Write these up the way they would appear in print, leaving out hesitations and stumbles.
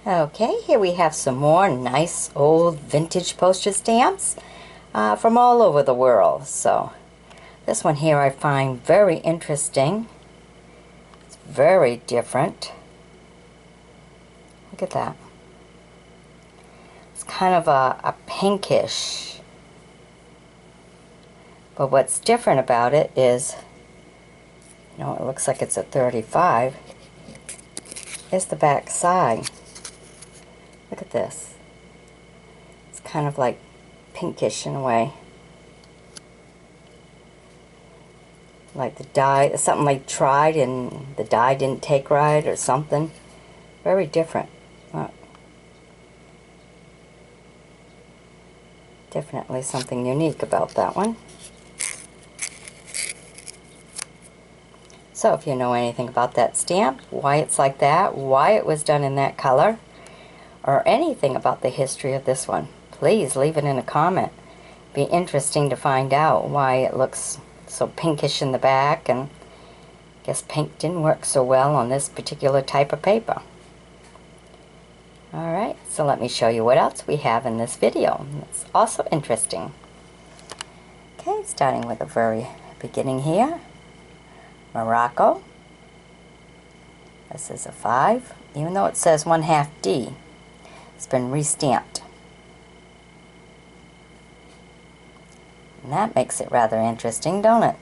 Okay, here we have some more nice old vintage postage stamps from all over the world. So this one here I find very interesting. It's very different. Look at that. It's kind of a pinkish. But what's different about it is, you know, it looks like it's a 35. It's the back side. Look at this. It's kind of like pinkish in a way. Like the dye, something like tried and the dye didn't take right or something. Very different. Definitely something unique about that one. So if you know anything about that stamp, why it's like that, why it was done in that color, or anything about the history of this one, please leave it in a comment. Be interesting to find out why it looks so pinkish in the back, and I guess pink didn't work so well on this particular type of paper. Alright, so let me show you what else we have in this video. It's also interesting. Okay, starting with the very beginning here. Morocco. This is a 5, even though it says 1/2 D. It's been re-stamped. And that makes it rather interesting, don't it?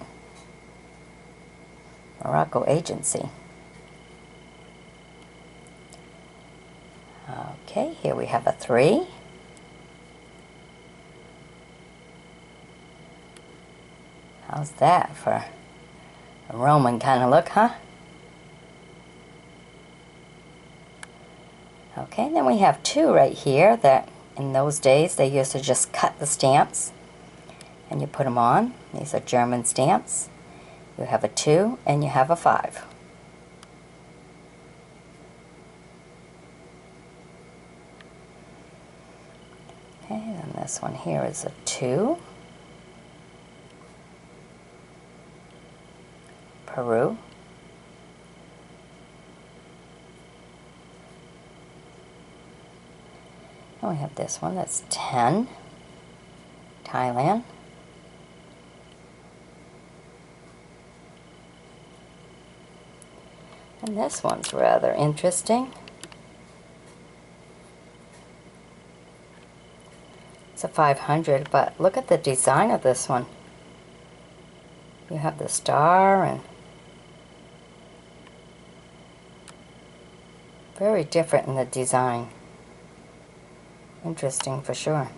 Morocco Agency. Okay, here we have a 3. How's that for a Roman kind of look, huh? Okay, then we have 2 right here that in those days they used to just cut the stamps and you put them on. These are German stamps. You have a 2 and you have a 5. Okay, and this one here is a 2. Peru. And we have this one that's 10. Thailand. And this one's rather interesting. It's a 500, but look at the design of this one. You have the star and very different in the design. Interesting for sure.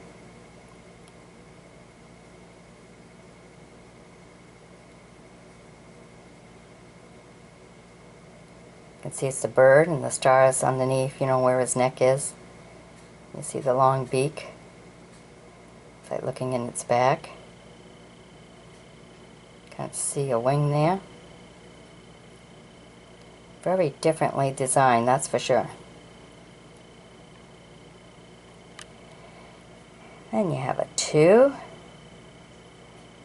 You can see it's the bird and the star is underneath, you know, where his neck is. You see the long beak. It's like looking in its back. Can't see a wing there. Very differently designed, that's for sure. Then you have a 2.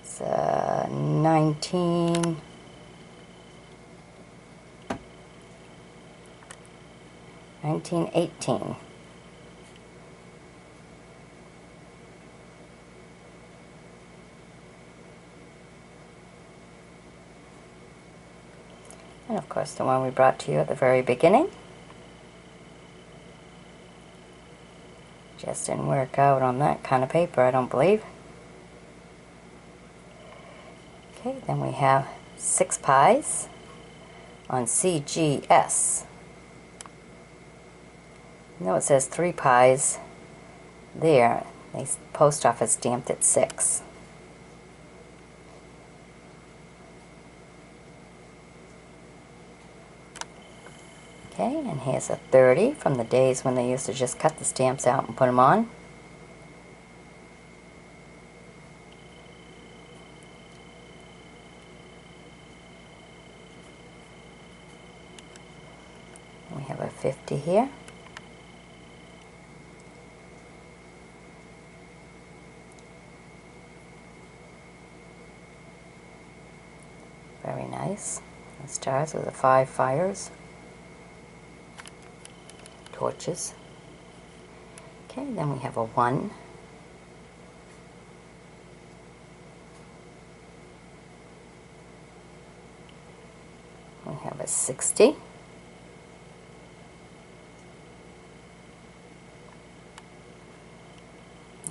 It's a 1918. And of course the one we brought to you at the very beginning. Just didn't work out on that kind of paper, I don't believe. Okay, then we have 6 pies on CGS. You know it says 3 pies there. The post office stamped at 6. Okay, and here's a 30 from the days when they used to just cut the stamps out and put them on. We have a 50 here. Very nice. The stars with the 5 fires. Torches. Okay, then we have a 1. We have a 60.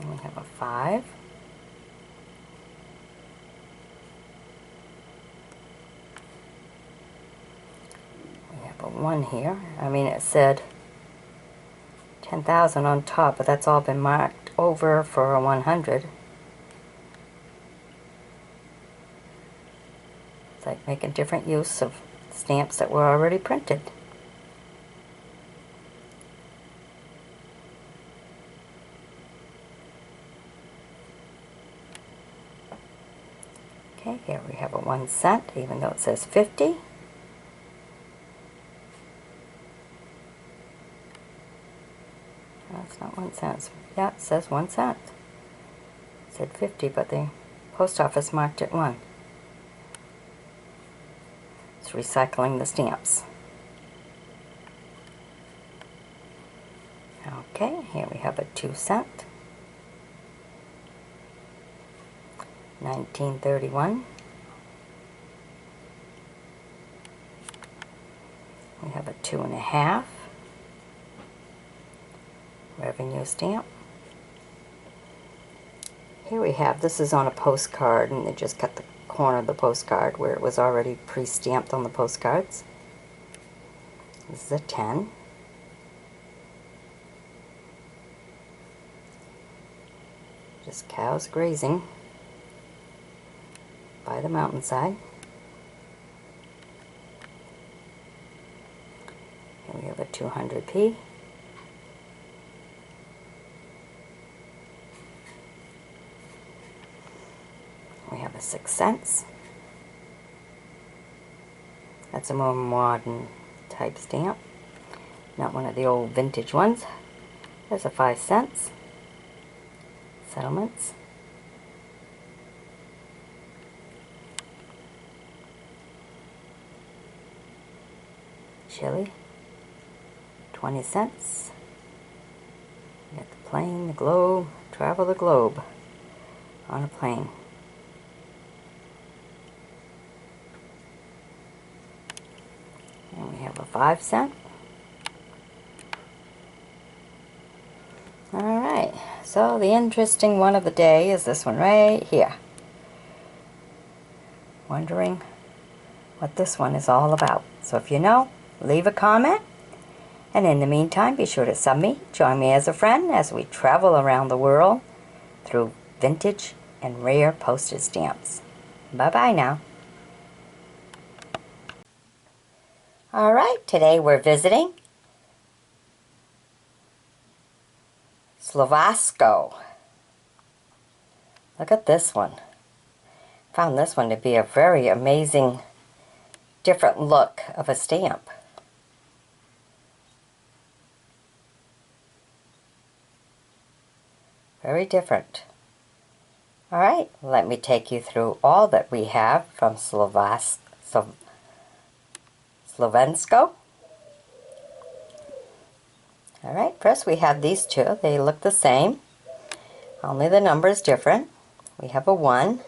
And we have a 5. We have a 1 here. I mean, it said 10,000 on top, but that's all been marked over for a 100. It's like making different use of stamps that were already printed. Okay, here we have a 1 cent, even though it says 50. No, it's not 1 cent. Yeah, it says 1 cent. It said 50, but the post office marked it 1. It's recycling the stamps. Okay, here we have a 2 cent. 1931. We have a 2.5 revenue stamp. Here we have, this is on a postcard, and they just cut the corner of the postcard where it was already pre-stamped on the postcards. This is a 10. Just cows grazing by the mountainside. Here we have a 200p. We have a 6 cents. That's a more modern type stamp, not one of the old vintage ones. There's a 5 cents. Settlements. Chile. 20 cents. You got the plane, the globe, travel the globe on a plane. And we have a 5 cent. Alright, so the interesting one of the day is this one right here. Wondering what this one is all about. So if you know, leave a comment. And in the meantime, be sure to sub me, join me as a friend as we travel around the world through vintage and rare postage stamps. Bye-bye now. Alright, today we're visiting Slovasko. Look at this one. Found this one to be a very amazing, different look of a stamp. Very different. Alright, let me take you through all that we have from Slovensko. Alright, first we have these two. They look the same, only the number is different. We have a 1.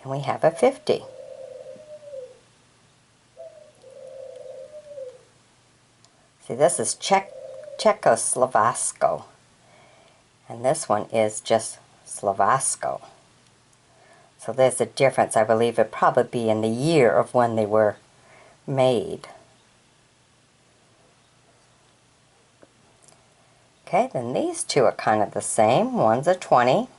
And we have a 50. See, this is Czechoslovasko. And this one is just Slovasko. So there's a difference. I believe it probably be in the year of when they were made. Okay, then these two are kind of the same. One's a 20.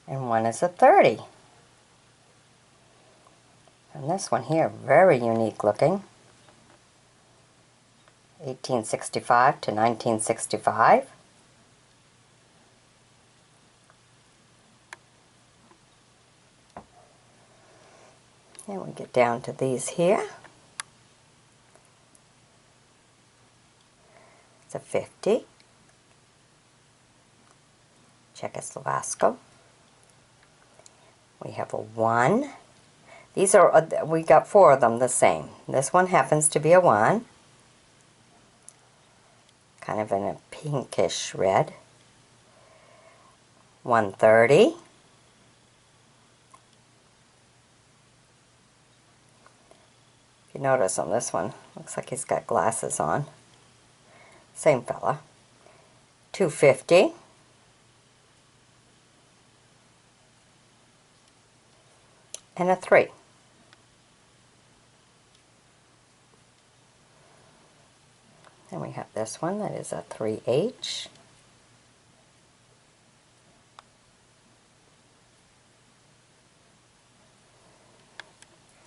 And one is a 30. And this one here, very unique looking. 1865 to 1965. And we get down to these here. It's a 50. Czechoslovasko. We have a 1. These are, we got 4 of them the same. This one happens to be a 1. Kind of in a pinkish red. 130. If you notice on this one, looks like he's got glasses on. Same fella. 250. And a 3. Then we have this one that is a 3H.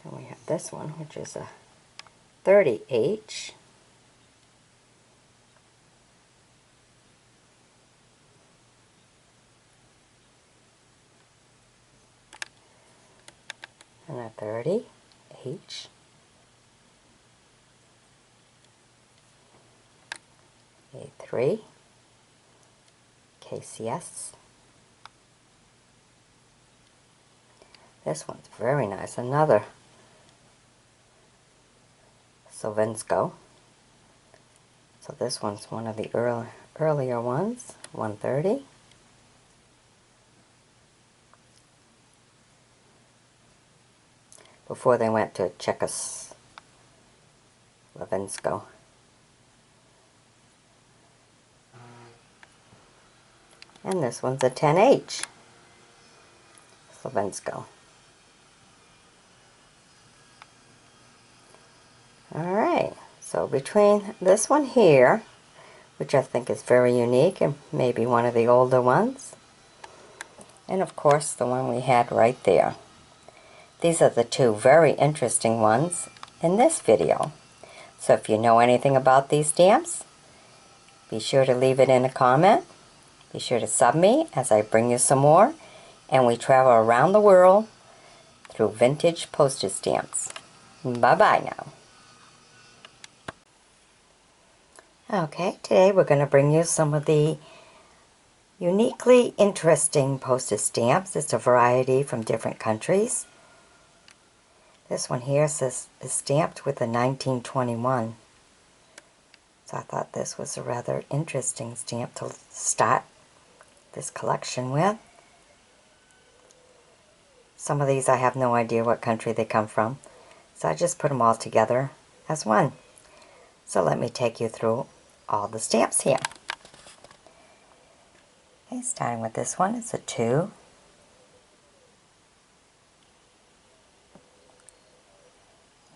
And we have this one, which is a 30H. And a 30H. A3. KCS. This one's very nice. Another Slovensko. So this one's one of the earlier ones. 130. Before they went to Czechoslovensko. And this one's a 10H. Slovensko. Alright, so between this one here, which I think is very unique and maybe one of the older ones, and of course the one we had right there. These are the 2 very interesting ones in this video. So if you know anything about these stamps, be sure to leave it in a comment. Be sure to sub me as I bring you some more, and we travel around the world through vintage postage stamps. Bye-bye now. Okay, today we're going to bring you some of the uniquely interesting postage stamps. It's a variety from different countries. This one here is stamped with a 1921. So I thought this was a rather interesting stamp to start this collection with. Some of these I have no idea what country they come from, so I just put them all together as one. So let me take you through all the stamps here. Okay, starting with this one, it's a 2.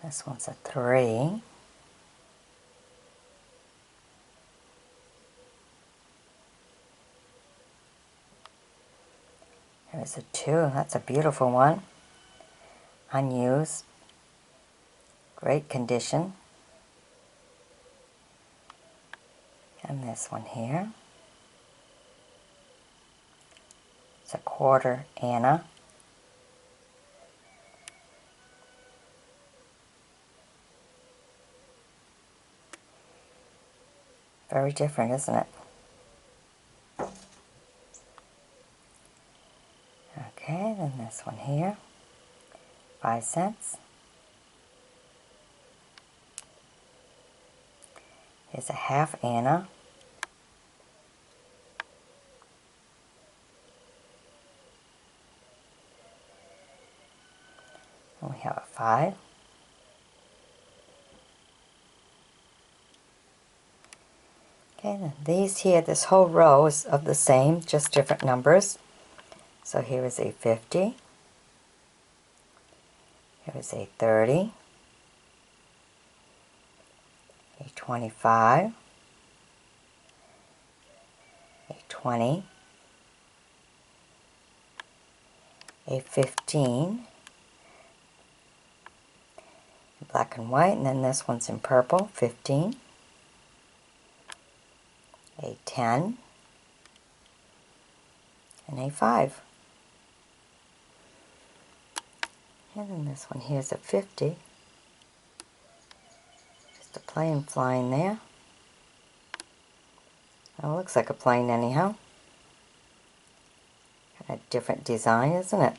This one's a 3. There's a 2. That's a beautiful one. Unused. Great condition. And this one here. It's a 1/4 Anna. Very different, isn't it? Okay, then this one here. 5 cents. Here's a 1/2 Anna. And we have a 5. Okay, then these here, this whole row is of the same, just different numbers. So here is a 50. Here is a 30. A 25. A 20. A 15. Black and white, and then this one's in purple, 15. A 10. And a 5. And then this one here is a 50. Just a plane flying there. Well, it looks like a plane anyhow. Got a different design, isn't it?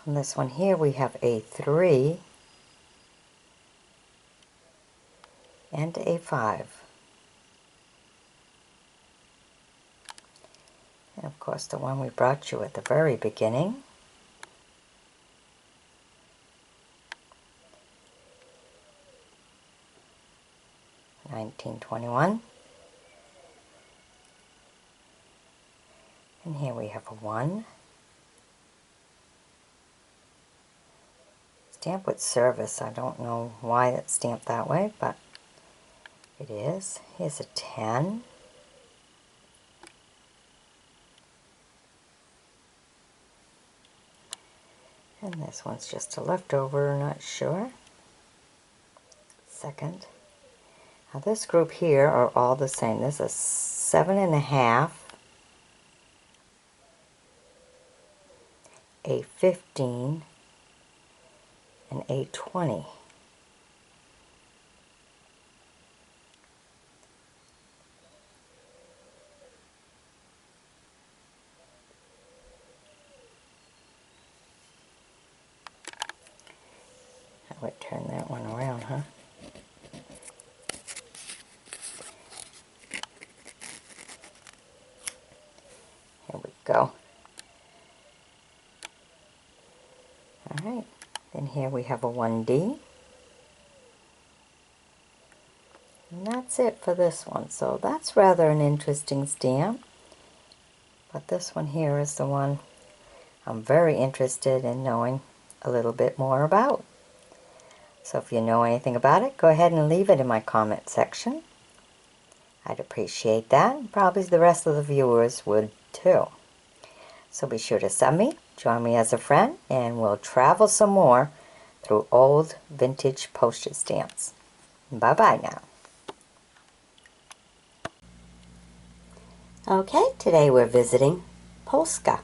On this one here we have a 3 and a 5. And of course the one we brought you at the very beginning. $19.21. And here we have a 1. Stamp with service. I don't know why it's stamped that way, but it is. Here's a 10. And this one's just a leftover, not sure. Second. Now this group here are all the same. This is a 7.5, a 15, and a 20. I would turn that one around, huh? Here we go. Alright, then here we have a 1D. And that's it for this one. So that's rather an interesting stamp. But this one here is the one I'm very interested in knowing a little bit more about. So if you know anything about it, go ahead and leave it in my comment section. I'd appreciate that, and probably the rest of the viewers would too. So be sure to sub me, join me as a friend, and we'll travel some more through old vintage postage stamps. Bye-bye now. Okay, today we're visiting Posca.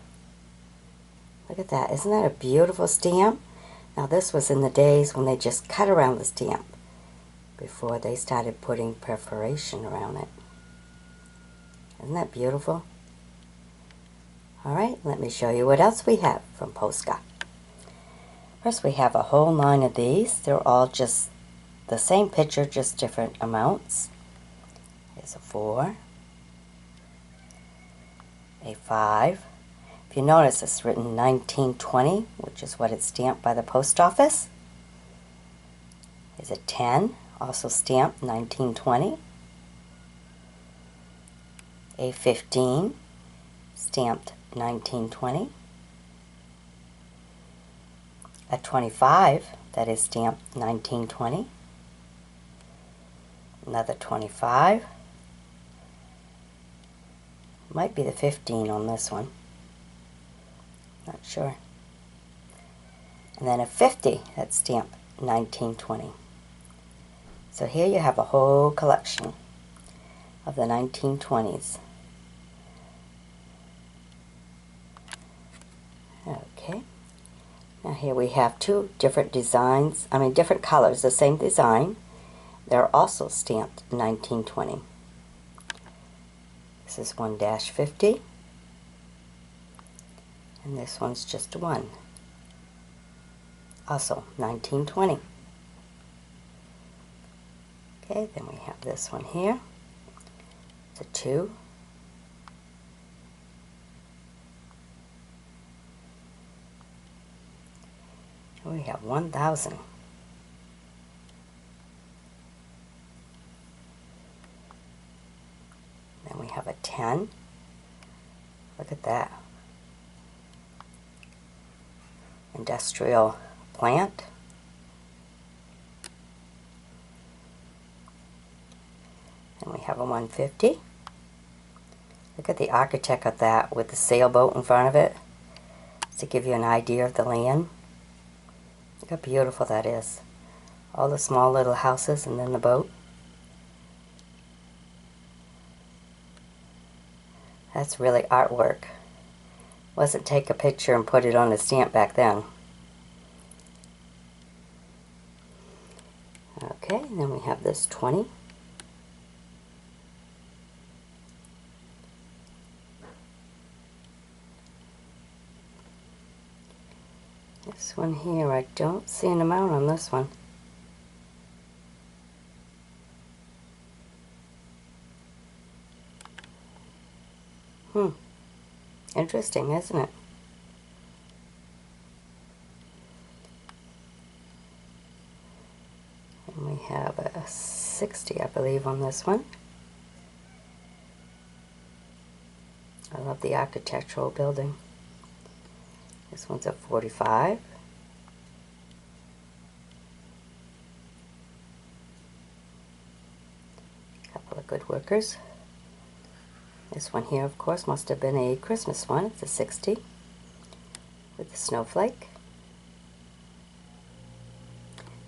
Look at that. Isn't that a beautiful stamp? Now this was in the days when they just cut around the stamp before they started putting perforation around it. Isn't that beautiful? Alright, let me show you what else we have from Posca. First we have a whole line of these. They're all just the same picture, just different amounts. Here's a 4, a 5. If you notice, it's written 1920, which is what it's stamped by the post office. Here's a 10, also stamped 1920. A 15, stamped 1920. A 25, that is stamped 1920. Another 25. Might be the 15 on this one. Not sure. And then a 50 that's stamped 1920. So here you have a whole collection of the 1920s. Okay. Now here we have two different designs, different colors, the same design. They're also stamped 1920. This is 1-50. And this one's just 1. Also 1920. Okay, then we have this one here. It's a 2. And we have 1000. Then we have a 10. Look at that. Industrial plant. And we have a 150. Look at the architect of that with the sailboat in front of it to give you an idea of the land. Look how beautiful that is. All the small little houses and then the boat. That's really artwork. Wasn't take a picture and put it on a stamp back then. Okay, and then we have this 20. This one here, I don't see an amount on this one. Interesting, isn't it? And we have a 60, I believe, on this one. I love the architectural building. This one's a 45. Couple of good workers. This one here, of course, must have been a Christmas one. It's a 60 with the snowflake.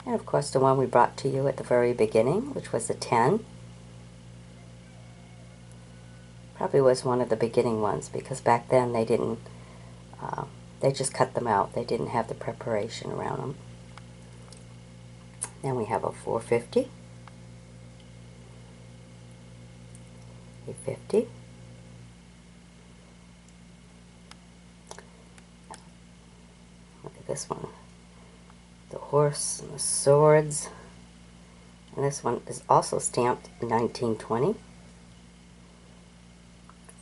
And of course the one we brought to you at the very beginning, which was a 10. Probably was one of the beginning ones, because back then they didn't, they just cut them out. They didn't have the preparation around them. Then we have a 450, a 50, look at this one, the horse and the swords, and this one is also stamped 1920,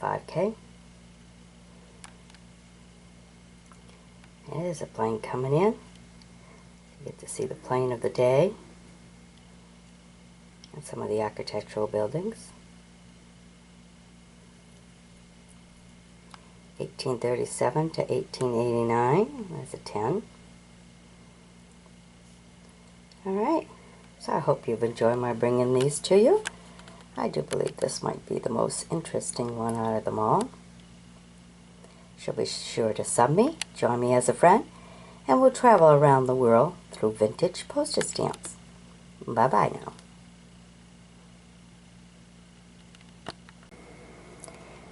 5K. There's a plane coming in. You get to see the plane of the day and some of the architectural buildings. 1837 to 1889, that's a 10. Alright, so I hope you've enjoyed my bringing these to you. I do believe this might be the most interesting one out of them all. So be sure to sub me, join me as a friend, and we'll travel around the world through vintage postage stamps. Bye-bye now.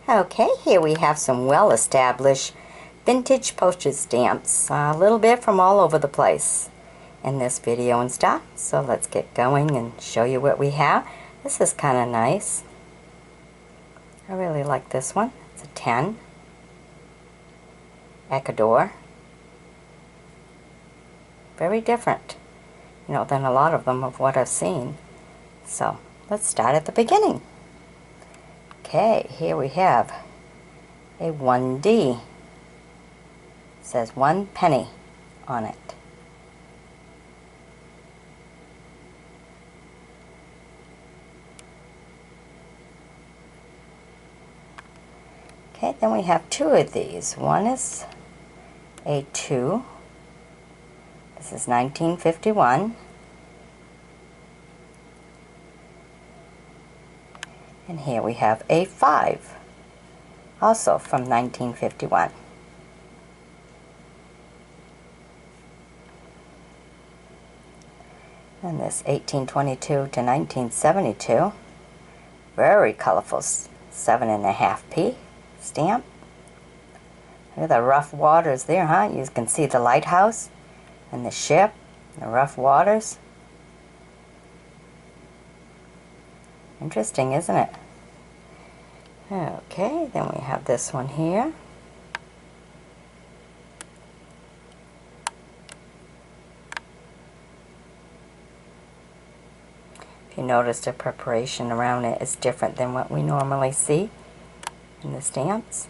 Okay, here we have some well-established vintage postage stamps, a little bit from all over the place in this video and stuff. So let's get going and show you what we have. This is kind of nice. I really like this one. It's a 10. Ecuador. Very different, you know, than a lot of them of what I've seen. So let's start at the beginning. Okay, here we have a 1D. It says 1 penny on it. Okay, then we have 2 of these. One is a 2. This is 1951. And here we have a 5, also from 1951. And this 1822 to 1972, very colorful 7.5p stamp. Look at the rough waters there, huh? You can see the lighthouse and the ship, the rough waters. Interesting, isn't it? Okay, then we have this one here. If you notice, the preparation around it is different than what we normally see in the stamps.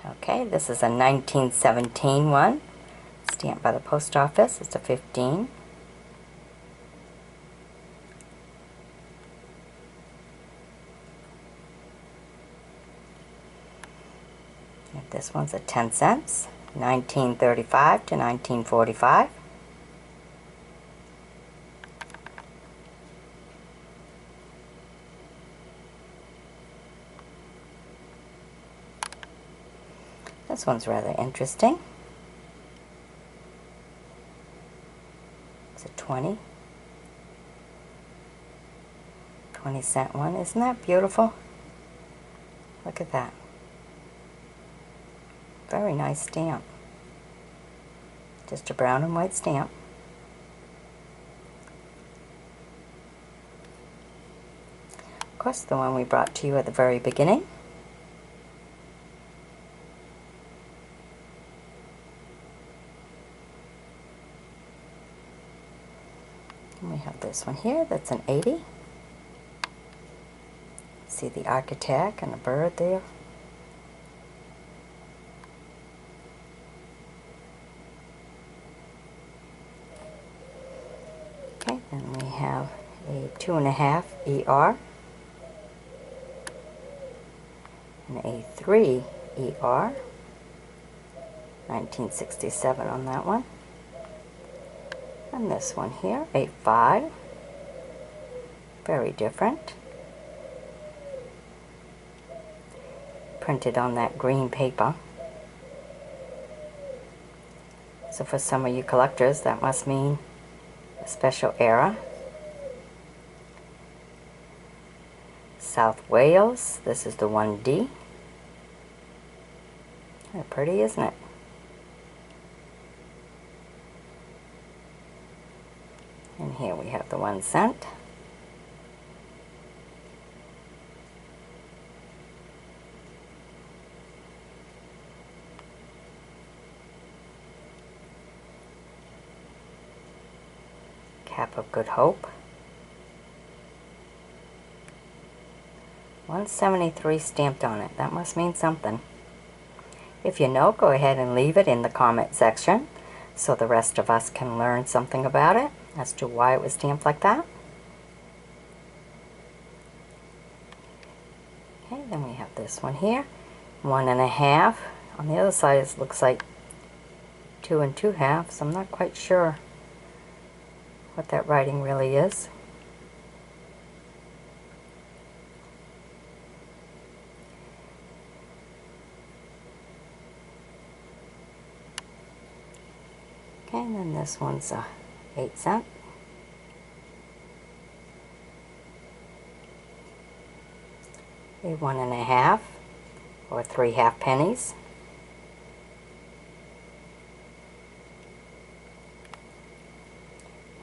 Okay, this is a 1917 one, stamped by the post office. It's a 15. This one's a 10 cents, 1935 to 1945. This one's rather interesting. It's a 20 cent one. Isn't that beautiful? Look at that. Very nice stamp. Just a brown and white stamp. Of course, the one we brought to you at the very beginning. this one here, that's an 80. See the architect and a bird there. Okay, then we have a 2.5 ER and a 3 ER, 1967 on that one. And this one here, a 5, very different. Printed on that green paper. So for some of you collectors, that must mean a special era. South Wales, this is the 1D. Kind of pretty, isn't it? And here we have the 1 cent. Cap of Good Hope. 173 stamped on it. That must mean something. If you know, go ahead and leave it in the comment section so the rest of us can learn something about it as to why it was stamped like that. Okay, then we have this one here, 1.5. On the other side it looks like 2 2/2. I'm not quite sure what that writing really is. Okay, and then this one's a 8 cent. A 1.5 or 3 half pennies.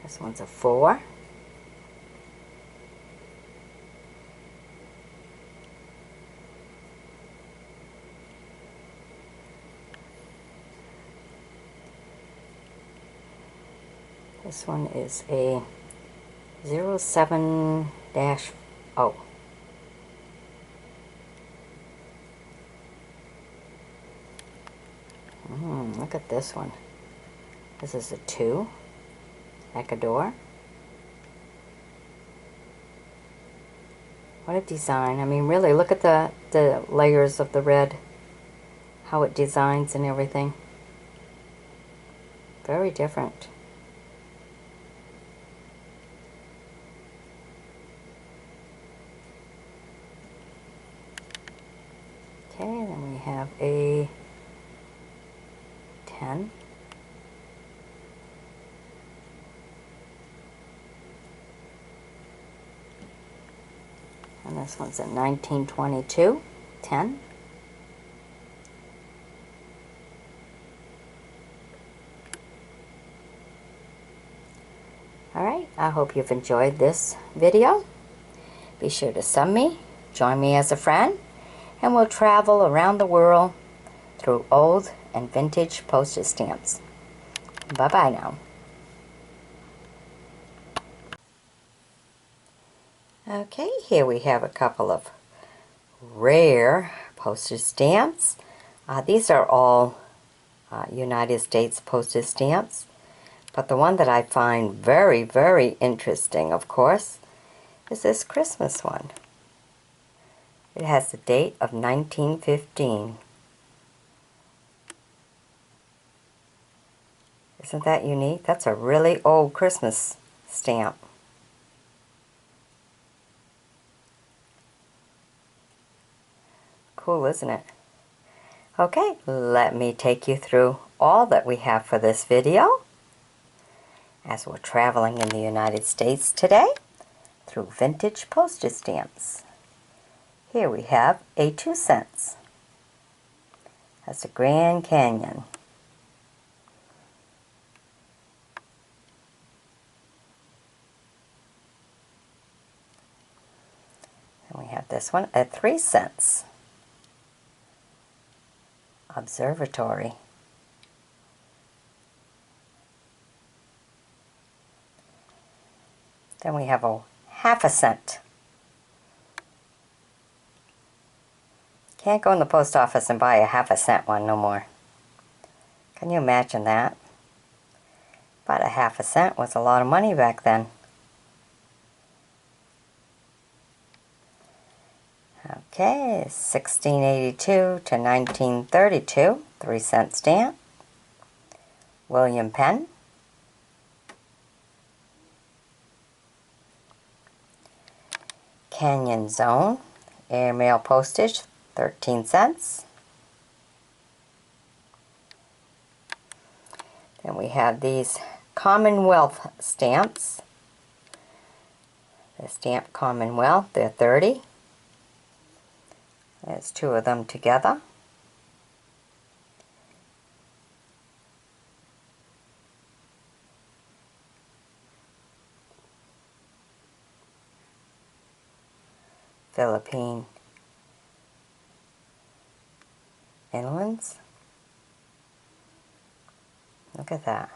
This one's a 4. This one is a 07-0. Look at this one. This is a 2. Ecuador. What a design. I mean, really, look at the layers of the red. How it designs and everything. Very different. Okay, then we have a 10. And this one's a 1922, 10. Alright, I hope you've enjoyed this video. Be sure to sub me, join me as a friend, and we'll travel around the world through old and vintage postage stamps. Bye-bye now. Okay, here we have a couple of rare postage stamps. These are all United States postage stamps, but the one that I find very, very interesting, of course, is this Christmas one. It has the date of 1915. Isn't that unique? That's a really old Christmas stamp. Cool, isn't it? Okay, let me take you through all that we have for this video as we're traveling in the United States today through vintage postage stamps. Here we have a 2 cents. That's the Grand Canyon. And we have this one at 3 cents. Observatory. Then we have a half a cent. Can't go in the post office and buy a half a cent one no more. Can you imagine that? About a half a cent was a lot of money back then. Okay, 1682 to 1932, 3-cent stamp. William Penn. Canyon Zone, airmail postage, 13 cents. Then we have these Commonwealth stamps. The stamp Commonwealth, they're 30. There's 2 of them together. Philippine Inlands. Look at that.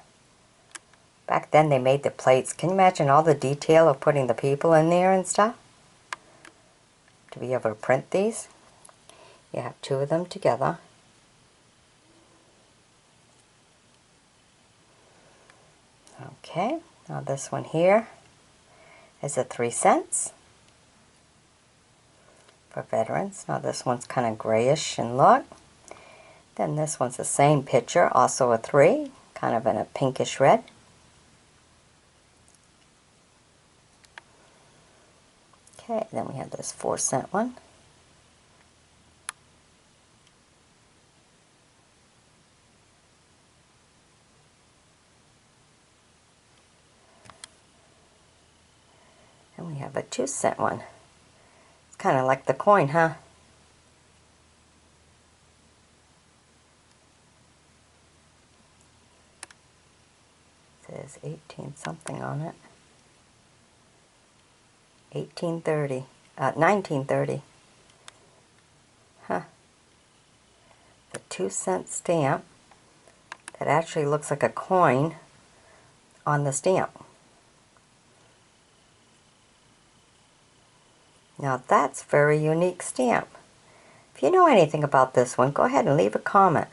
Back then they made the plates. Can you imagine all the detail of putting the people in there and stuff? To be able to print these. You have 2 of them together. Okay, now this one here is a 3 cents for veterans. Now this one's kind of grayish in look. Then this one's the same picture, also a 3, kind of in a pinkish red. Okay, then we have this 4-cent one. And we have a 2-cent one. It's kind of like the coin, huh? It says 18 something on it. 1930. Huh. The 2-cent stamp that actually looks like a coin on the stamp. Now that's a very unique stamp. If you know anything about this one, go ahead and leave a comment.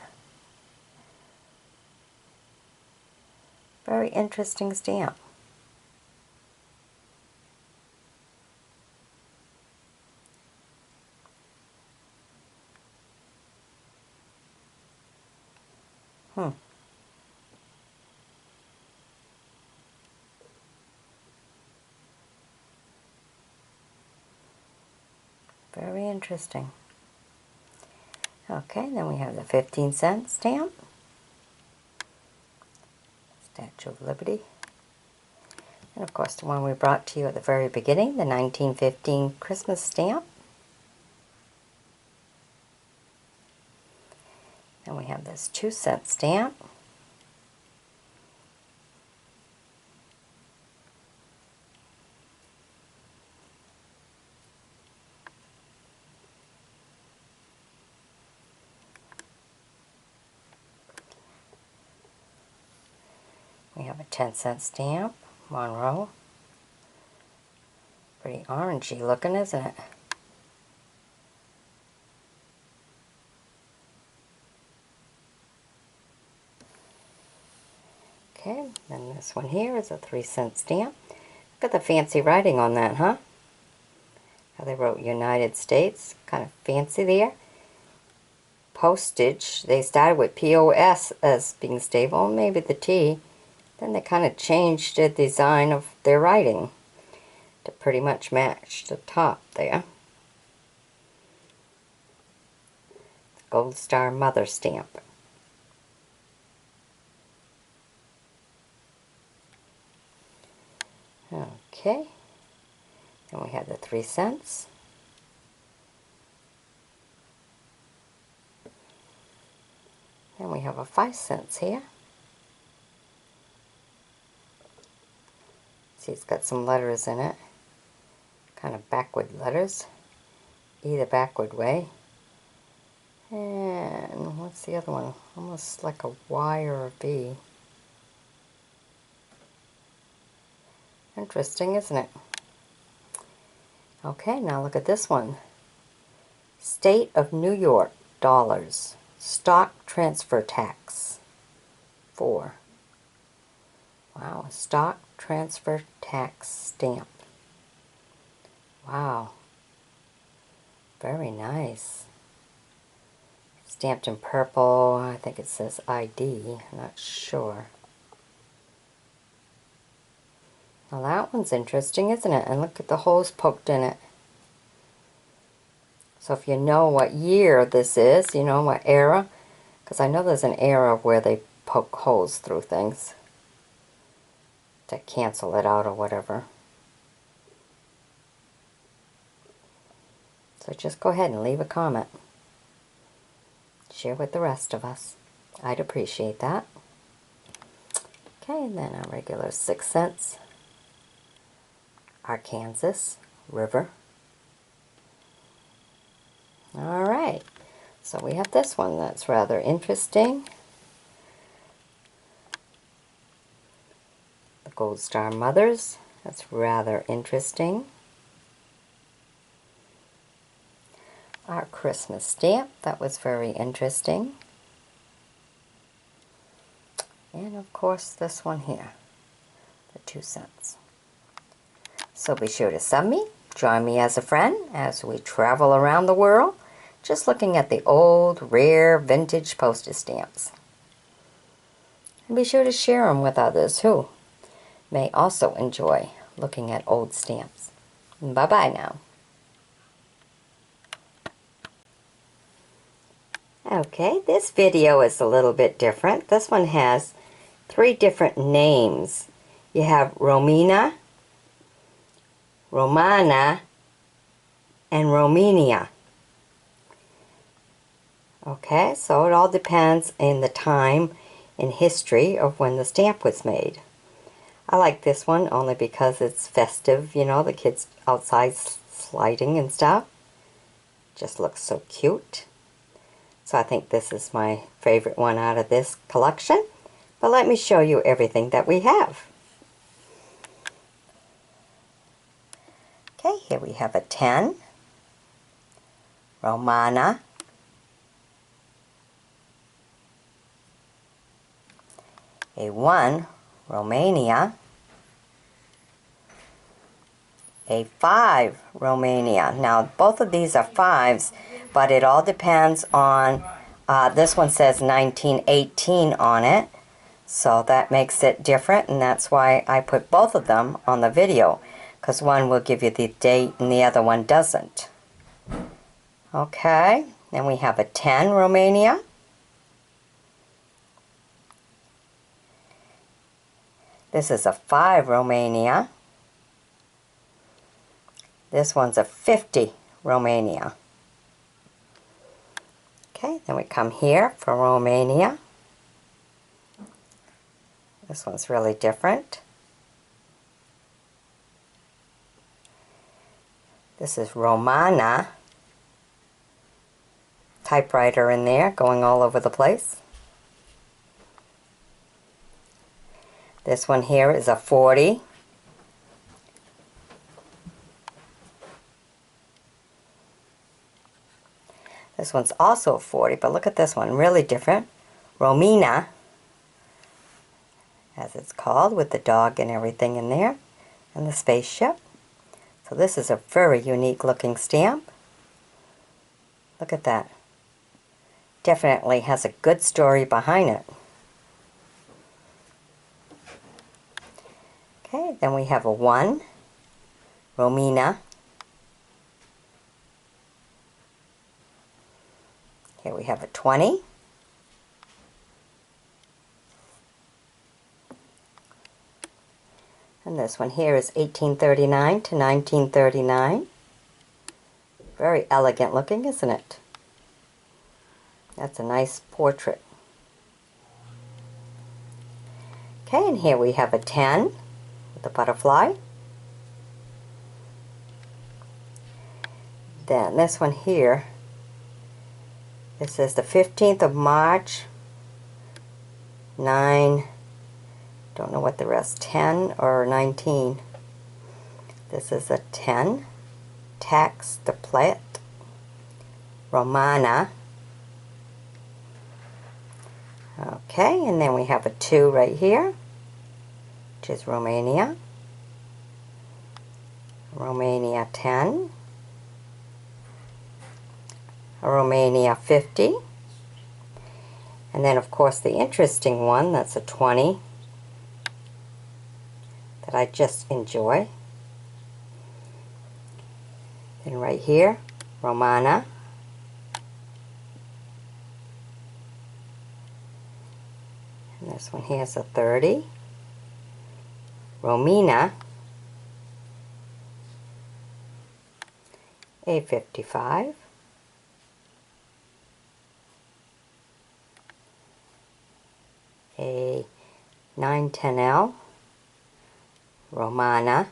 Very interesting stamp. Very interesting. Okay, then we have the 15-cent stamp. Statue of Liberty. And of course the one we brought to you at the very beginning, the 1915 Christmas stamp. And we have this 2-cent stamp. We have a 10-cent stamp, Monroe. Pretty orangey looking, isn't it? Okay, then this one here is a 3-cent stamp. Look at the fancy writing on that, huh? How they wrote United States, kind of fancy there. Postage, they started with POS as being stable, maybe the T. Then they kind of changed the design of their writing to pretty much match the top there. Gold Star Mother stamp. Okay. Then we have the 3 cents. Then we have a 5 cents here. See, it's got some letters in it. Kind of backward letters. Either backward way. And what's the other one? Almost like a Y or a V. I Interesting, isn't it? Okay, now look at this one. State of New York dollars. Stock transfer tax. 4. Wow, stock transfer tax stamp. Wow. Very nice. Stamped in purple. I think it says ID. I'm not sure. Well, that one's interesting, isn't it? And look at the holes poked in it. So if you know what year this is, you know what era, because I know there's an era where they poke holes through things to cancel it out or whatever. So just go ahead and leave a comment. Share with the rest of us. I'd appreciate that. Okay, and then our regular 6 cents. Arkansas River. Alright, so we have this one that's rather interesting. The Gold Star Mothers. That's rather interesting. Our Christmas stamp. That was very interesting. And of course this one here. The 2 cents. So be sure to sub me. Join me as a friend as we travel around the world, just looking at the old, rare, vintage postage stamps. And be sure to share them with others who may also enjoy looking at old stamps. Bye-bye now. Okay, this video is a little bit different. This one has 3 different names. You have Romina, Romana, and Romania. Okay, so it all depends in the time in history of when the stamp was made. I like this one only because it's festive, you know, the kids outside sliding and stuff. Just looks so cute. So I think this is my favorite one out of this collection. But let me show you everything that we have. Okay, here we have a 10, Romana, a 1, Romania, a 5, Romania. Now, both of these are 5s, but it all depends on, this one says 1918 on it, so that makes it different, and that's why I put both of them on the video, because one will give you the date and the other one doesn't. Okay, then we have a 10, Romania. This is a 5, Romania. This one's a 50, Romania. Okay, then we come here for Romania. This one's really different. This is Romana. Typewriter in there, going all over the place. This one here is a 40. This one's also a 40, but look at this one, really different. Romina, as it's called, with the dog and everything in there, and the spaceship. So this is a very unique looking stamp. Look at that. Definitely has a good story behind it. Okay, then we have a 1, Romina. Here we have a 20. And this one here is 1839 to 1939. Very elegant looking, isn't it? That's a nice portrait. Okay, and here we have a 10 with the butterfly. Then this one here, it says the 15th of March, 9, don't know what the rest, 10 or 19. This is a 10, Tax de Plate, Romana. Okay, and then we have a 2 right here, which is Romania. Romania 10. A Romania 50. And then of course the interesting one, that's a 20, that I just enjoy. Then right here, Romana. And this one here is a 30. Romina, a 55. A 910L, Romana.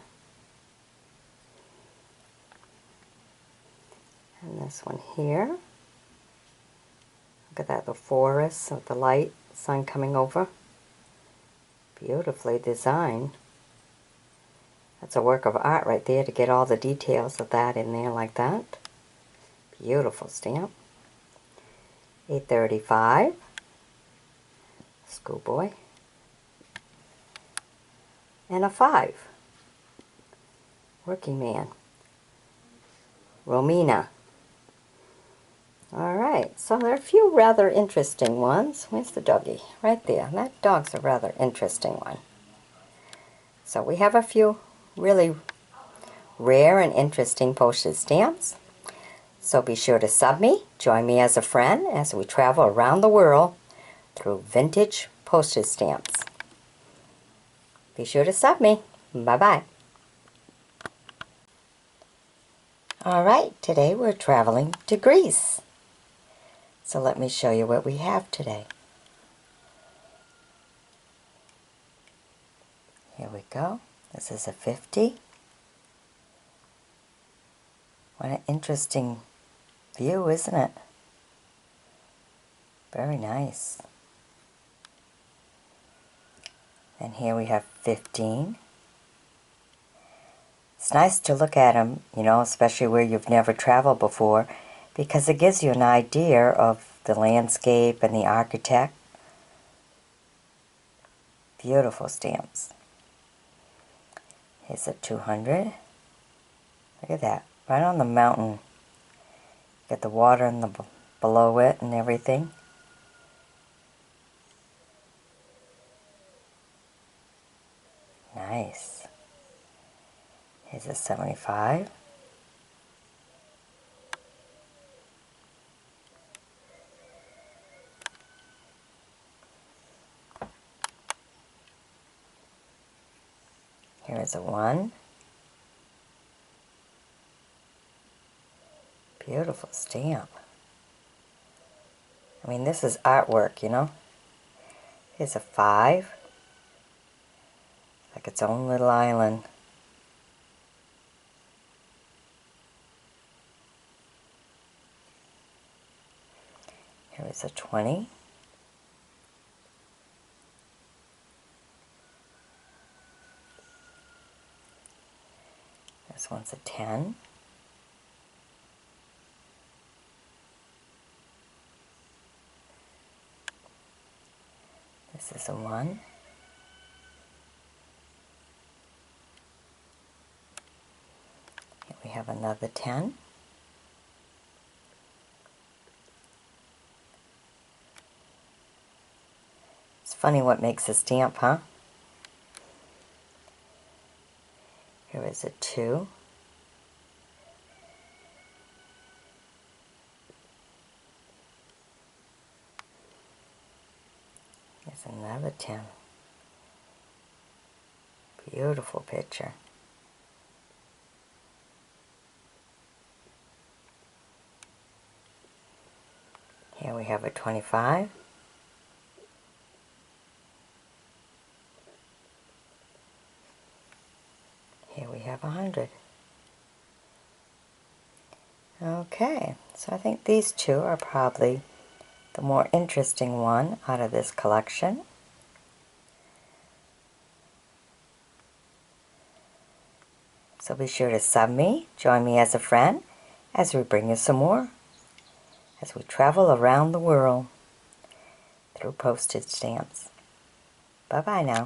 And this one here. Look at that, the forest with the light, sun coming over. Beautifully designed. That's a work of art right there to get all the details of that in there like that. Beautiful stamp. A 35. Schoolboy. And a 5. Working man. Romina. Alright, so there are a few rather interesting ones. Where's the doggy? Right there. That dog's a rather interesting one. So we have a few really rare and interesting postage stamps. So be sure to sub me, join me as a friend as we travel around the world through vintage postage stamps. Be sure to sub me. Bye-bye. Alright, today we're traveling to Greece. So let me show you what we have today. Here we go. This is a 50. What an interesting view, isn't it? Very nice. And here we have 15. It's nice to look at them, you know, especially where you've never traveled before, because it gives you an idea of the landscape and the architect. Beautiful stamps. Here's a 200. Look at that. Right on the mountain. Get the water and below it and everything. Nice. Here's a 75. Here is a 1. Beautiful stamp. I mean, this is artwork, you know. Here's a 5. Like its own little island. Here is a 20. This one's a 10. This is a 1. Here we have another 10. It's funny what makes a stamp, huh? Here is a 2. Here's another 10. Beautiful picture. Here we have a 25. Here we have 100. Okay, so I think these two are probably the more interesting one out of this collection. So be sure to sub me, join me as a friend, as we bring you some more, as we travel around the world through postage stamps. Bye-bye now.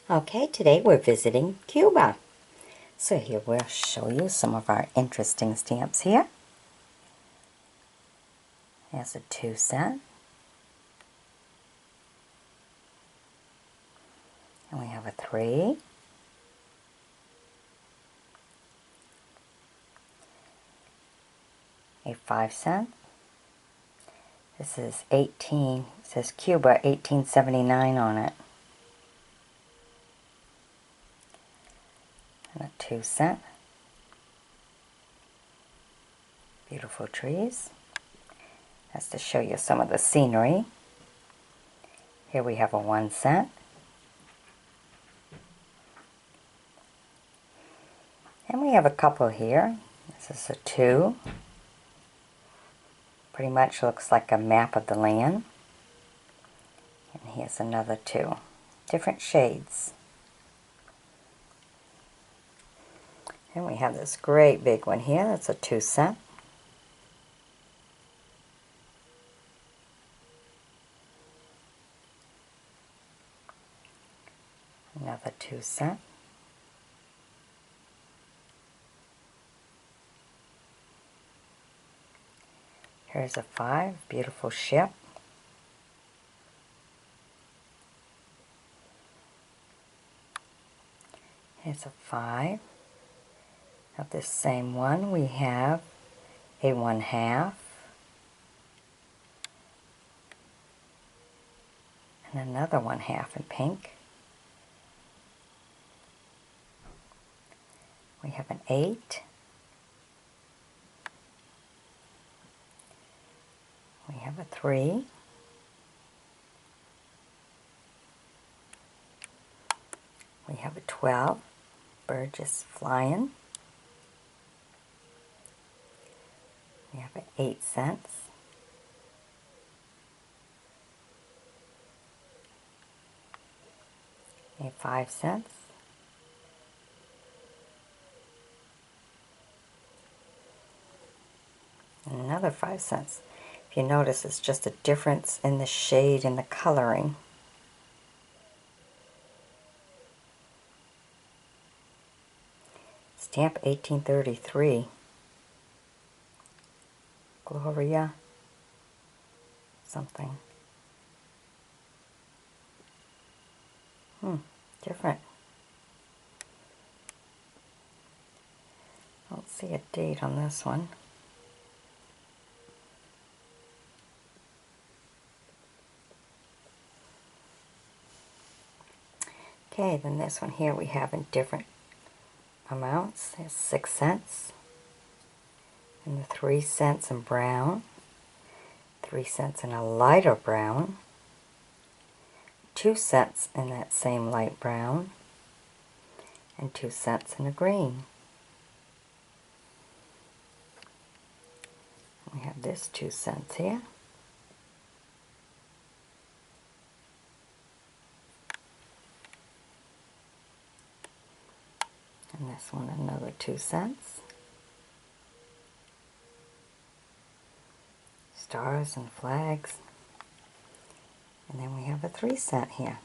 Okay, today we're visiting Cuba. So here we'll show you some of our interesting stamps here. Here's a 2-cent. And we have a 3. A 5-cent. This is 18, it says Cuba 1879 on it. And a 2-cent. Beautiful trees. That's to show you some of the scenery. Here we have a 1-cent. And we have a couple here. This is a 2. Pretty much looks like a map of the land. And here's another 2. Different shades. And we have this great big one here. That's a 2-cent. Another 2-cent. Here's a 5, beautiful ship. Here's a 5. Of this same one we have a 1/2. And another 1/2 in pink. We have an 8. We have a 3. We have a 12. Bird just flying. We have an 8 cents. A 5 cents. And another 5 cents. If you notice, it's just a difference in the shade and the coloring. Stamp 1833. Gloria something. Different. I don't see a date on this one. Okay, then this one here we have in different amounts. There's 6 cents. And the 3 cents in brown. 3 cents in a lighter brown. 2 cents in that same light brown. And 2 cents in a green. We have this 2 cents here. And this one another 2 cents. Stars and flags. And then we have a 3 cent here.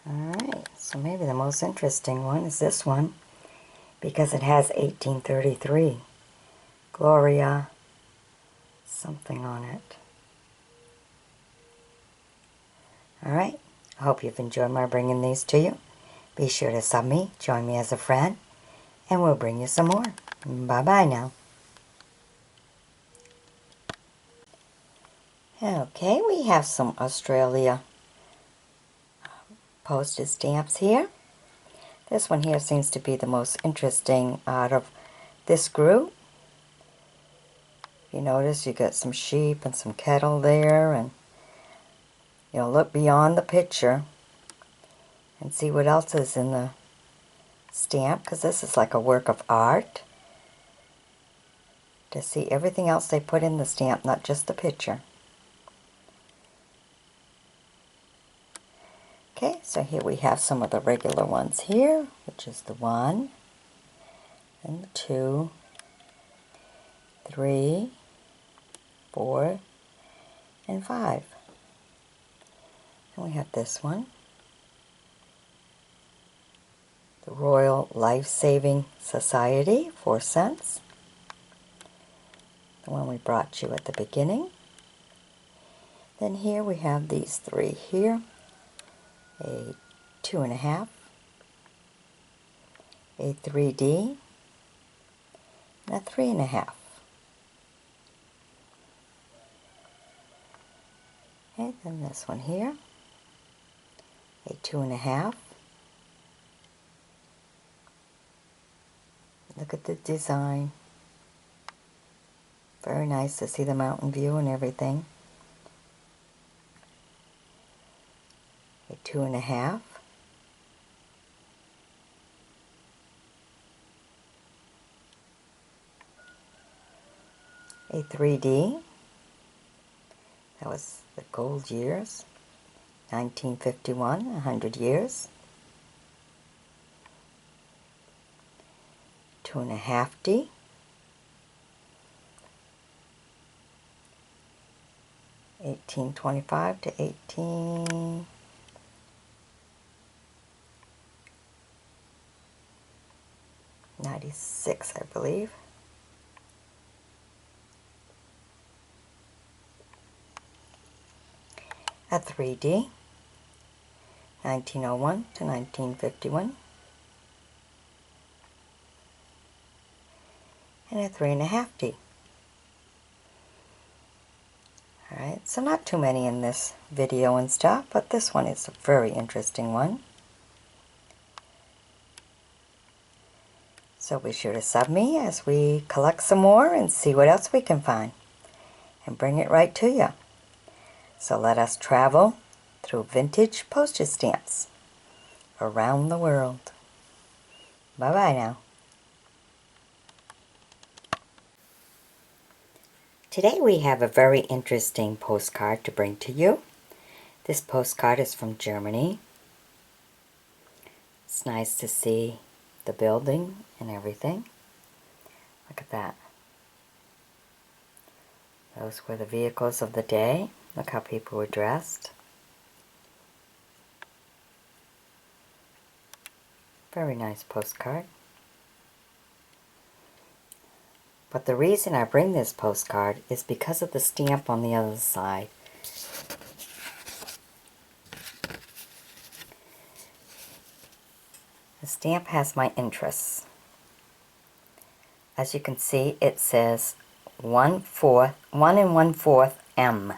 Alright, so maybe the most interesting one is this one, because it has 1833. Gloria something on it. Alright, I hope you've enjoyed my bringing these to you. Be sure to sub me, join me as a friend, and we'll bring you some more. Bye-bye now. Okay, we have some Australia postage stamps here. This one here seems to be the most interesting out of this group. You notice you got some sheep and some cattle there, and you'll look beyond the picture and see what else is in the stamp, because this is like a work of art. to see everything else they put in the stamp, not just the picture. Okay, so here we have some of the regular ones here, which is the 1, and the 2, 3, 4, and 5. And we have this one, the Royal Life Saving Society, 4 cents. The one we brought you at the beginning. Then here we have these 3 here, a 2.5, a 3D, and a 3.5. Okay, then this one here, a 2.5. Look at the design. Very nice to see the mountain view and everything. A 2.5. A 3D. That was the gold years. 1951, 100 years. 2.5D. 1825 to 1896, I believe. A 3D, 1901 to 1951. And a 3.5D. Alright, so not too many in this video and stuff, but this one is a very interesting one. So be sure to sub me as we collect some more and see what else we can find and bring it right to you. So let us travel through vintage postage stamps around the world. Bye-bye now. Today we have a very interesting postcard to bring to you. This postcard is from Germany. It's nice to see the building and everything. Look at that. Those were the vehicles of the day. Look how people were dressed. Very nice postcard. But the reason I bring this postcard is because of the stamp on the other side. The stamp has my interests. As you can see, it says 1 1/4 M.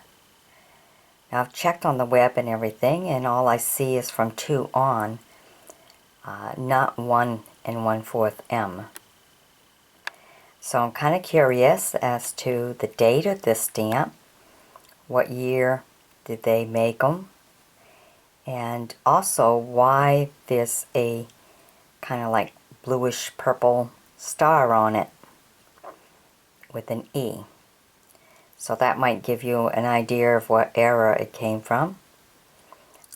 Now I've checked on the web and everything, and all I see is from 2 on, not 1 1/4 M. So I'm kind of curious as to the date of this stamp. What year did they make them? And also why there's a kind of like bluish purple star on it with an E. So that might give you an idea of what era it came from.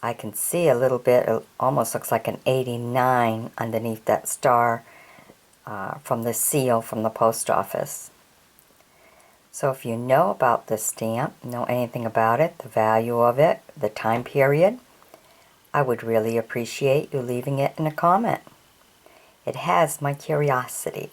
I can see a little bit, it almost looks like an 89 underneath that star from the seal from the post office. So if you know about this stamp, know anything about it, the value of it, the time period, I would really appreciate you leaving it in a comment. It has my curiosity.